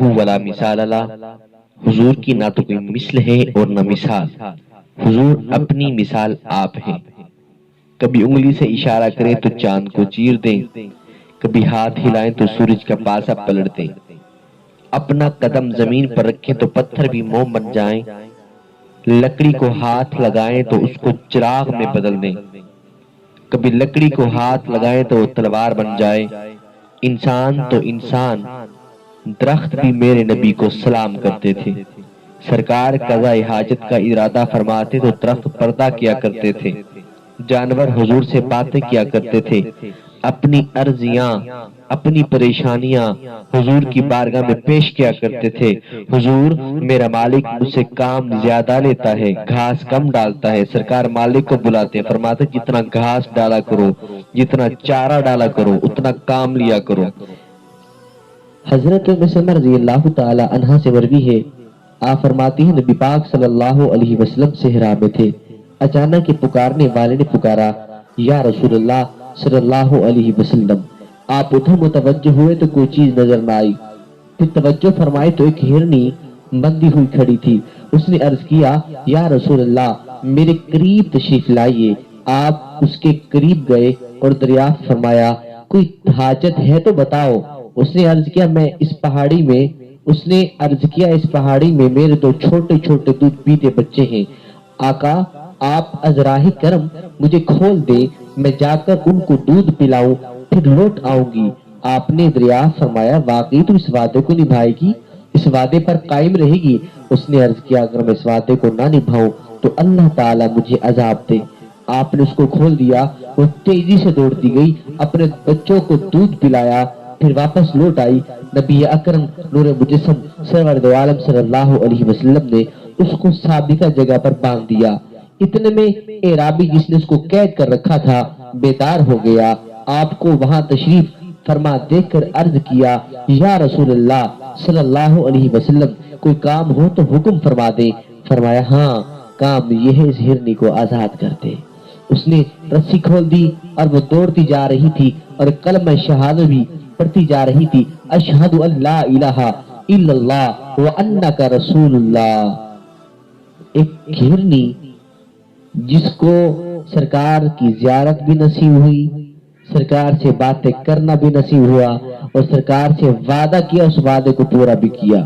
ولا مثال لا، حضور کی نہ تو کوئی مثل ہے اور نہ مثال، حضور اپنی مثال آپ ہیں۔ کبھی انگلی سے اشارہ کریں تو چاند کو چیر دیں، کبھی ہاتھ ہلائیں تو سورج کا پاسا پلٹ دیں، اپنا قدم زمین پر رکھیں تو پتھر بھی موم بن جائیں، لکڑی کو ہاتھ لگائیں تو اس کو چراغ میں بدل دیں، کبھی لکڑی کو ہاتھ لگائیں تو وہ تلوار بن جائے۔ انسان تو انسان، درخت بھی میرے نبی کو سلام کرتے تھے، سرکار قضاء حاجت کا ارادہ فرماتے تو درخت پردہ کیا کرتے تھے، جانور حضور سے باتیں کیا کرتے تھے، اپنی عرضیاں، اپنی پریشانیاں حضور کی بارگاہ میں پیش کیا کرتے تھے۔ حضور میرا مالک مجھ سے کام زیادہ لیتا ہے، گھاس کم ڈالتا ہے، سرکار مالک کو بلاتے ہیں، فرماتے جتنا گھاس ڈالا کرو، جتنا چارہ ڈالا کرو، اتنا کام لیا کرو۔ حضرت مسلمہ رضی اللہ تعالی عنہ سے مروی ہے، آپ فرماتی ہیں نبی پاک صلی اللہ علیہ وسلم صحرا میں تھے، اچانک پکارنے والے نے پکارا یا رسول اللہ صلی اللہ علیہ وسلم۔ آپ ادھر متوجہ ہوئے تو کوئی چیز نظر نہ آئی، پھر توجہ فرمائے تو ایک ہرنی بندھی ہوئی کھڑی تھی۔ اس نے عرض کیا یا رسول اللہ میرے قریب تشریف لائیے۔ آپ اس کے قریب گئے اور دریافت فرمایا کوئی حاجت ہے تو بتاؤ۔ اس نے عرض کیا میں اس پہاڑی میں اس پہاڑی میں میرے دو چھوٹے چھوٹے دودھ پیتے بچے ہیں، آقا آپ ازراہ کرم مجھے کھول دیں، میں جا کر ان کو دودھ پلاؤں پھر لوٹ آؤں گی۔ آپ نے دریافت فرمایا واقعی تو اس وعدے کو نبھائے گی، اس وعدے پر قائم رہے گی؟ اس نے عرض کیا اگر میں اس وعدے کو نہ نبھاؤں تو اللہ تعالیٰ مجھے عذاب دے۔ آپ نے اس کو کھول دیا، وہ تیزی سے دوڑتی گئی، اپنے بچوں کو دودھ پلایا، پھر واپس لوٹ آئی۔ نبی اکرم نور مجسم سرور دو عالم صلی اللہ علیہ وسلم نے اس کو سابقہ جگہ پر باندھ دیا۔ اتنے میں اعرابی جس نے اس کو قید کر رکھا تھا بیدار ہو گیا، آپ کو وہاں تشریف فرما دیکھ کر عرض کیا یا رسول اللہ صلی اللہ علیہ وسلم کوئی کام ہو تو حکم فرما دے۔ فرمایا ہاں کام یہ ہے اس ہرنی کو آزاد کر دے۔ اس نے رسی کھول دی اور وہ دوڑتی جا رہی تھی اور کلمہ شہادت بھی پڑھتی جا رہی تھی، اشہد ان لا الہ الا اللہ وانک رسول اللہ۔ ایک ہرنی جس کو سرکار کی زیارت بھی نصیب ہوئی، سرکار سے باتیں کرنا بھی نصیب ہوا اور سرکار سے وعدہ کیا اس وعدے کو پورا بھی کیا۔